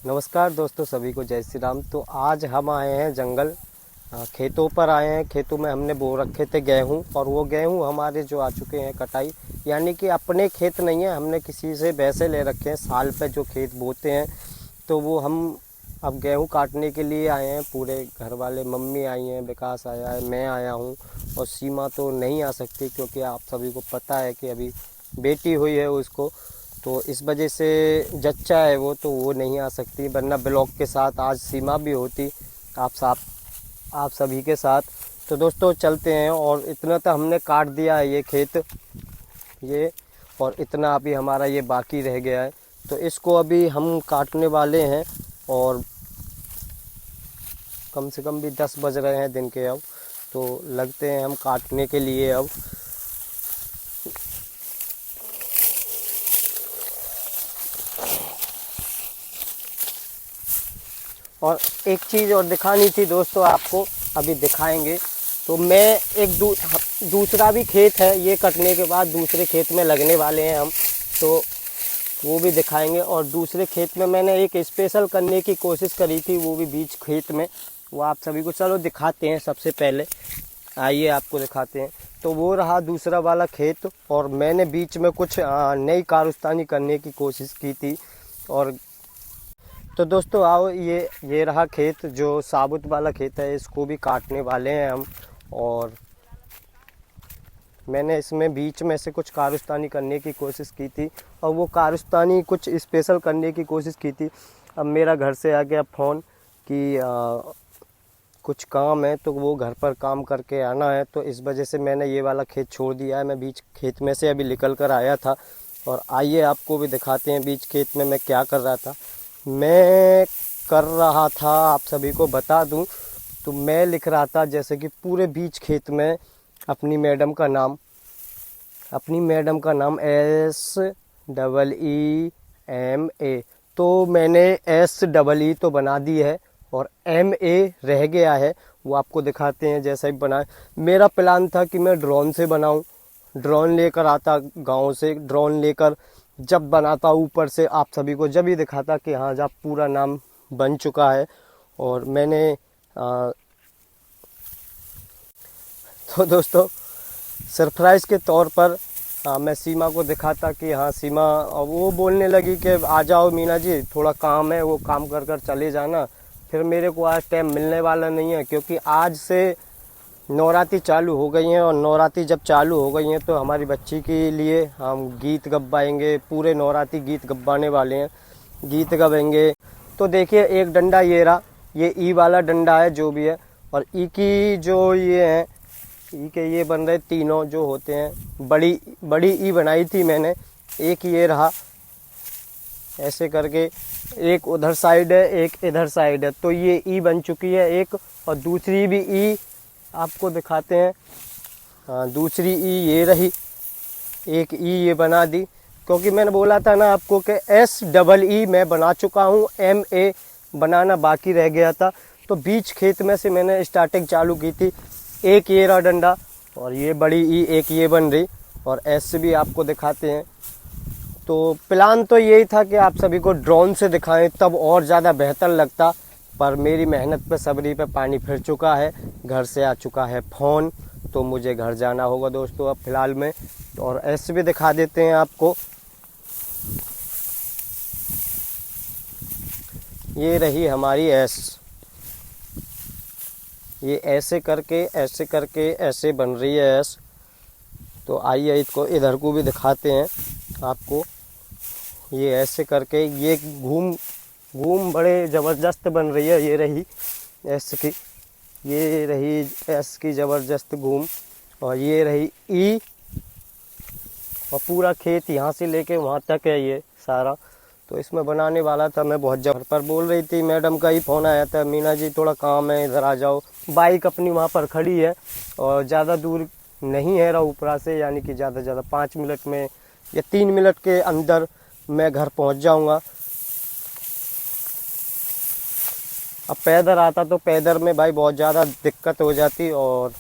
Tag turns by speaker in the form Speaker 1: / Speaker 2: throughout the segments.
Speaker 1: नमस्कार दोस्तों, सभी को जय श्री राम। तो आज हम आए हैं जंगल, खेतों पर आए हैं। खेतों में हमने बो रखे थे गेहूं, और वो गेहूं हमारे जो आ चुके हैं कटाई, यानी कि अपने खेत नहीं है, हमने किसी से वैसे ले रखे हैं। साल पे जो खेत बोते हैं तो वो हम अब गेहूं काटने के लिए आए हैं। पूरे घर वाले, मम्मी आई हैं, विकास आया है, मैं आया हूं, और सीमा तो नहीं आ सकती क्योंकि आप सभी को पता है कि अभी बेटी हुई है उसको, तो इस वजह से जच्चा है वो, तो वो नहीं आ सकती। वरना ब्लॉग के साथ आज सीमा भी होती आप सभी के साथ। तो दोस्तों चलते हैं, और इतना तो हमने काट दिया है ये खेत, ये, और इतना अभी हमारा ये बाकी रह गया है। तो इसको अभी हम काटने वाले हैं, और कम से कम भी 10 बज रहे हैं दिन के अब। तो लगते हैं हम काटने के लिए अब। और एक चीज़ और दिखानी थी दोस्तों आपको, अभी दिखाएंगे। तो मैं एक दूसरा भी खेत है, ये कटने के बाद दूसरे खेत में लगने वाले हैं हम, तो वो भी दिखाएंगे। और दूसरे खेत में मैंने एक स्पेशल करने की कोशिश करी थी, वो भी बीच खेत में, वो आप सभी को चलो दिखाते हैं। सबसे पहले आइए आपको दिखाते हैं। तो वो रहा दूसरा वाला खेत, और मैंने बीच में कुछ नई कारस्तानी करने की कोशिश की थी। और तो दोस्तों आओ, ये रहा खेत, जो साबुत वाला खेत है, इसको भी काटने वाले हैं हम। और मैंने इसमें बीच में से कुछ कारस्तानी करने की कोशिश की थी, और वो कारस्तानी कुछ स्पेशल करने की कोशिश की थी। अब मेरा घर से आ गया फ़ोन कि कुछ काम है, तो वो घर पर काम करके आना है। तो इस वजह से मैंने ये वाला खेत छोड़ दिया है। मैं बीच खेत में से अभी निकल कर आया था, और आइए आपको भी दिखाते हैं बीच खेत में मैं क्या कर रहा था। मैं कर रहा था, आप सभी को बता दूं, तो मैं लिख रहा था जैसे कि पूरे बीच खेत में अपनी मैडम का नाम SEEMA। तो मैंने SEE तो बना दी है, और MA रह गया है, वो आपको दिखाते हैं। जैसा ही बना, मेरा प्लान था कि मैं ड्रोन से बनाऊं, ड्रोन लेकर आता गांव से, ड्रोन लेकर जब बनाता ऊपर से आप सभी को जब ही दिखाता कि हाँ जब पूरा नाम बन चुका है। और मैंने तो दोस्तों सरप्राइज़ के तौर पर मैं सीमा को दिखाता कि हाँ सीमा, और वो बोलने लगी कि आ जाओ मीना जी, थोड़ा काम है, वो काम कर कर चले जाना। फिर मेरे को आज टाइम मिलने वाला नहीं है, क्योंकि आज से नवरात्रि चालू हो गई हैं, और नवरात्रि जब चालू हो गई हैं तो हमारी बच्ची के लिए हम गीत गवाएंगे। पूरे नवरात्रि गीत गवाने वाले हैं, गीत गवाएंगे। तो देखिए एक डंडा ये रहा, ये ई वाला डंडा है जो भी है, और ई की जो ये है, ई के ये बन रहे तीनों जो होते हैं, बड़ी ई बनाई थी मैंने। एक ये रहा ऐसे करके, एक उधर साइड है, एक इधर साइड है, तो ये ई बन चुकी है एक। और दूसरी भी ई आपको दिखाते हैं। हाँ, दूसरी ई ये रही, एक ई ये बना दी, क्योंकि मैंने बोला था ना आपको कि SEE मैं बना चुका हूँ, MA बनाना बाकी रह गया था। तो बीच खेत में से मैंने स्टार्टिंग चालू की थी। एक ये रहा डंडा, और ये बड़ी ई एक ये बन रही, और S भी आपको दिखाते हैं। तो प्लान तो यही था कि आप सभी को ड्रोन से दिखाएं, तब और ज़्यादा बेहतर लगता, पर मेरी मेहनत पे सबरी पे पानी फिर चुका है। घर से आ चुका है फ़ोन, तो मुझे घर जाना होगा दोस्तों अब फ़िलहाल में। और S भी दिखा देते हैं आपको। ये रही हमारी S, ये ऐसे करके ऐसे बन रही है S। तो आइए इसको इधर को भी दिखाते हैं आपको। ये ऐसे करके ये घूम बड़े ज़बरदस्त बन रही है। ये रही S की, ये रही S की ज़बरदस्त घूम, और ये रही ई। और पूरा खेत यहाँ से लेके वहाँ तक है ये सारा। तो इसमें बनाने वाला था मैं बहुत जबर पर, बोल रही थी मैडम का ही फ़ोन आया था, मीना जी थोड़ा काम है, इधर आ जाओ। बाइक अपनी वहाँ पर खड़ी है, और ज़्यादा दूर नहीं है राऊपुरा से, यानी कि ज़्यादा से ज़्यादा 5 मिनट में या 3 मिनट के अंदर मैं घर पहुँच जाऊँगा। अब पैदल आता तो पैदल में भाई बहुत ज़्यादा दिक्कत हो जाती, और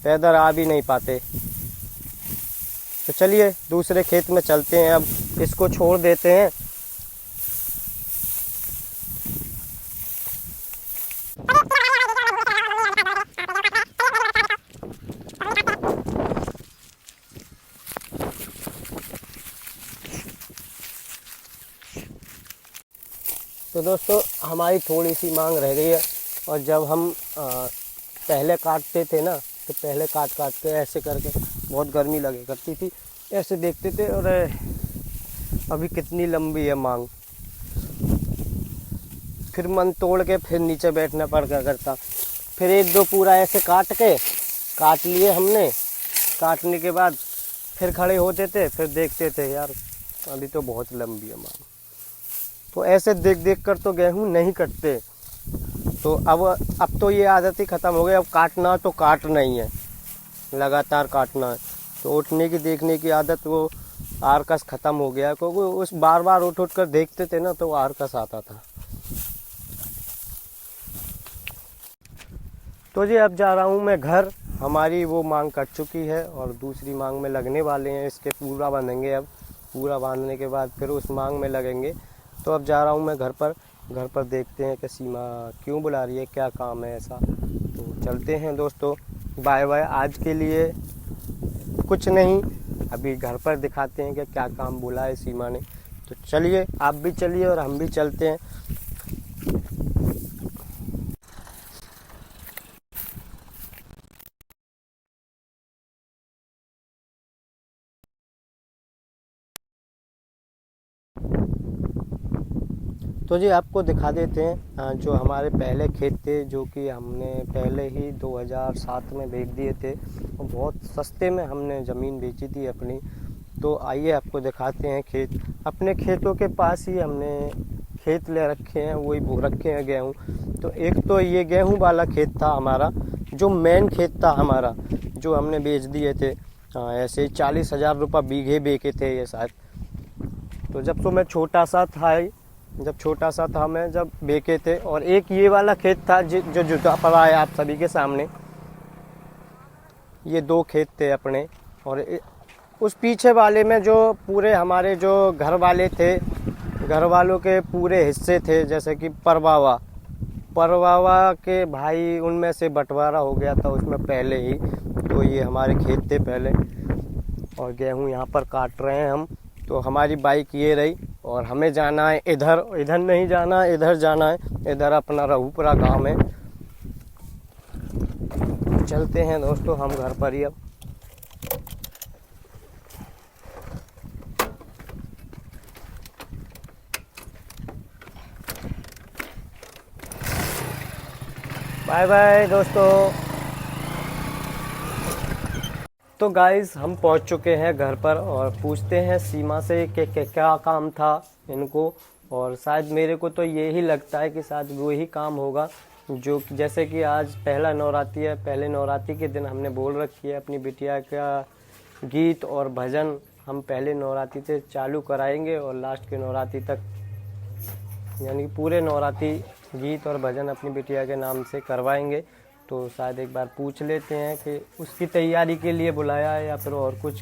Speaker 1: पैदल आ भी नहीं पाते। तो चलिए दूसरे खेत में चलते हैं, अब इसको छोड़ देते हैं। तो दोस्तों हमारी थोड़ी सी मांग रह गई है। और जब हम पहले काटते थे ना, तो पहले काट काट के ऐसे करके बहुत गर्मी लगे करती थी, ऐसे देखते थे। और अभी कितनी लंबी है मांग, फिर मन तोड़ के फिर नीचे बैठना पड़ गया करता। फिर एक दो पूरा ऐसे काट लिए हमने। काटने के बाद फिर खड़े होते थे, फिर देखते थे यार अभी तो बहुत लंबी है मांग। तो ऐसे देख देख कर तो गेहूं नहीं कटते। तो अब तो ये आदत ही ख़त्म हो गई। अब काटना तो काटना ही है, लगातार काटना है। तो उठने की देखने की आदत वो आरकस ख़त्म हो गया, क्योंकि उस बार बार उठ कर देखते थे ना, तो आरकस आता था। तो जी अब जा रहा हूँ मैं घर। हमारी वो मांग कट चुकी है और दूसरी मांग में लगने वाले हैं। इसके पूरा बांधेंगे। अब पूरा बांधने के बाद फिर उस मांग में लगेंगे। तो अब जा रहा हूँ मैं घर पर। घर पर देखते हैं कि सीमा क्यों बुला रही है, क्या काम है ऐसा। तो चलते हैं दोस्तों, बाय बाय। आज के लिए कुछ नहीं, अभी घर पर दिखाते हैं कि क्या काम बोला है सीमा ने। तो चलिए, आप भी चलिए और हम भी चलते हैं। तो जी आपको दिखा देते हैं जो हमारे पहले खेत थे, जो कि हमने पहले ही 2007 में बेच दिए थे। और बहुत सस्ते में हमने ज़मीन बेची थी अपनी। तो आइए आपको दिखाते हैं खेत। अपने खेतों के पास ही हमने खेत ले रखे हैं, वही बो रखे हैं गेहूँ। तो एक तो ये गेहूँ वाला खेत था हमारा, जो मेन खेत था हमारा, जो हमने बेच दिए थे। ऐसे 40,000 रुपये बीघे बेचे थे ये शायद। तो जब तो मैं छोटा सा था, मैं जब बेचे थे। और एक ये वाला खेत था जो जुटा पड़ा है आप सभी के सामने। ये दो खेत थे अपने। और उस पीछे वाले में जो पूरे हमारे जो घर वाले थे, घर वालों के पूरे हिस्से थे, जैसे कि परवावा के भाई, उनमें से बंटवारा हो गया था उसमें पहले ही। तो ये हमारे खेत थे पहले। और गेहूँ यहाँ पर काट रहे हैं हम। तो हमारी बाइक ये रही और हमें जाना है इधर। इधर नहीं जाना, इधर जाना है। इधर अपना रहुपुरा गांव है। चलते हैं दोस्तों हम घर पर ही अब। बाय बाय दोस्तों। तो गाइस हम पहुंच चुके हैं घर पर और पूछते हैं सीमा से कि क्या काम था इनको। और शायद मेरे को तो यही लगता है कि शायद वो ही काम होगा, जो जैसे कि आज पहला नवरात्रि है। पहले नवरात्रि के दिन हमने बोल रखी है अपनी बिटिया का गीत और भजन हम पहले नवरात्रि से चालू कराएंगे और लास्ट के नवरात्रि तक, यानी पूरे नवरात्रि गीत और भजन अपनी बिटिया के नाम से करवाएंगे। तो शायद एक बार पूछ लेते हैं कि उसकी तैयारी के लिए बुलाया है या फिर और कुछ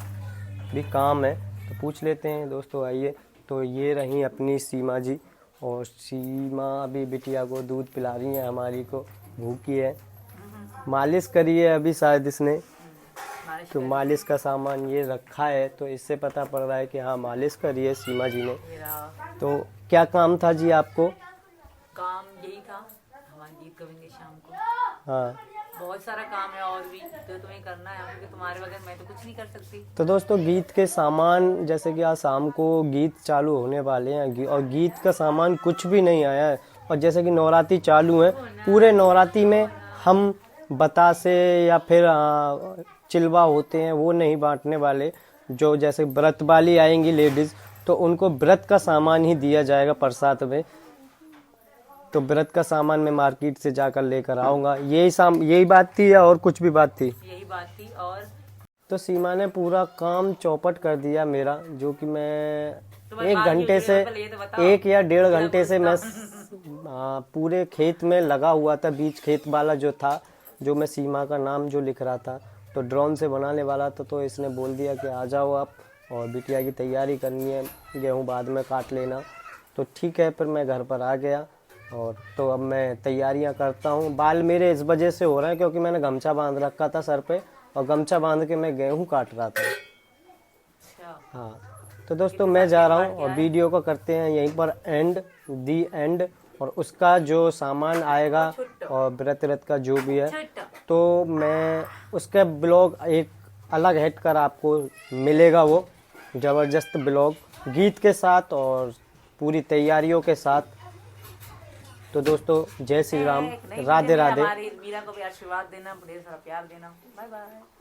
Speaker 1: भी काम है। तो पूछ लेते हैं दोस्तों, आइए। तो ये रही अपनी सीमा जी। और सीमा अभी बिटिया को दूध पिला रही है हमारी को, भूखी है। मालिश करी है अभी शायद इसने। तो मालिश का सामान ये रखा है, तो इससे पता पड़ रहा है कि हाँ मालिश करी है सीमा जी ने। तो क्या काम था जी आपको?
Speaker 2: काम यही था, हमारे गीत करेंगे शाम को।
Speaker 1: हाँ,
Speaker 2: बहुत सारा काम है और भी, तो तुम्हें करना है, क्योंकि तुम्हारे बगैर मैं तो कुछ नहीं कर सकती।
Speaker 1: तो दोस्तों गीत के सामान, जैसे कि आज शाम को गीत चालू होने वाले हैं और गीत का सामान कुछ भी नहीं आया है। और जैसे कि नवरात्रि चालू है, पूरे नवरात्रि में हम बतासे या फिर चिलवा होते हैं वो नहीं बांटने वाले। जो जैसे व्रत वाली आएंगी लेडीज़, तो उनको व्रत का सामान ही दिया जाएगा प्रसाद में। तो व्रत का सामान मैं मार्केट से जाकर लेकर आऊँगा। यही बात थी या और कुछ भी बात थी?
Speaker 2: यही बात थी। और
Speaker 1: तो सीमा ने पूरा काम चौपट कर दिया मेरा, जो कि मैं
Speaker 2: तुम्हारे
Speaker 1: एक
Speaker 2: बाल
Speaker 1: घंटे
Speaker 2: क्यों
Speaker 1: से,
Speaker 2: गिरे? पहले ये तो बताओ।
Speaker 1: 1 या 1.5 घंटे से मैं पूरे खेत में लगा हुआ था। बीच खेत वाला जो था, जो मैं सीमा का नाम जो लिख रहा था, तो ड्रोन से बनाने वाला था। तो इसने बोल दिया कि आ जाओ आप, और बिटिया की तैयारी करनी है, गेहूँ बाद में काट लेना। तो ठीक है, फिर मैं घर पर आ गया। और तो अब मैं तैयारियां करता हूँ। बाल मेरे इस वजह से हो रहे हैं क्योंकि मैंने गमछा बांध रखा था सर पे, और गमछा बांध के मैं गेहूँ काट रहा था। हाँ, तो दोस्तों मैं जा रहा हूँ और वीडियो को करते हैं यहीं पर एंड, दी एंड। और उसका जो सामान आएगा और व्रत व्रत का जो भी है तो मैं उसके ब्लॉग एक अलग हट कर आपको मिलेगा, वो ज़बरदस्त ब्लॉग गीत के साथ और पूरी तैयारियों के साथ। तो दोस्तों जय श्री राम, राधे राधे।
Speaker 2: हमारी मीरा को भी आशीर्वाद देना, ढेर सारा प्यार देना। Bye bye.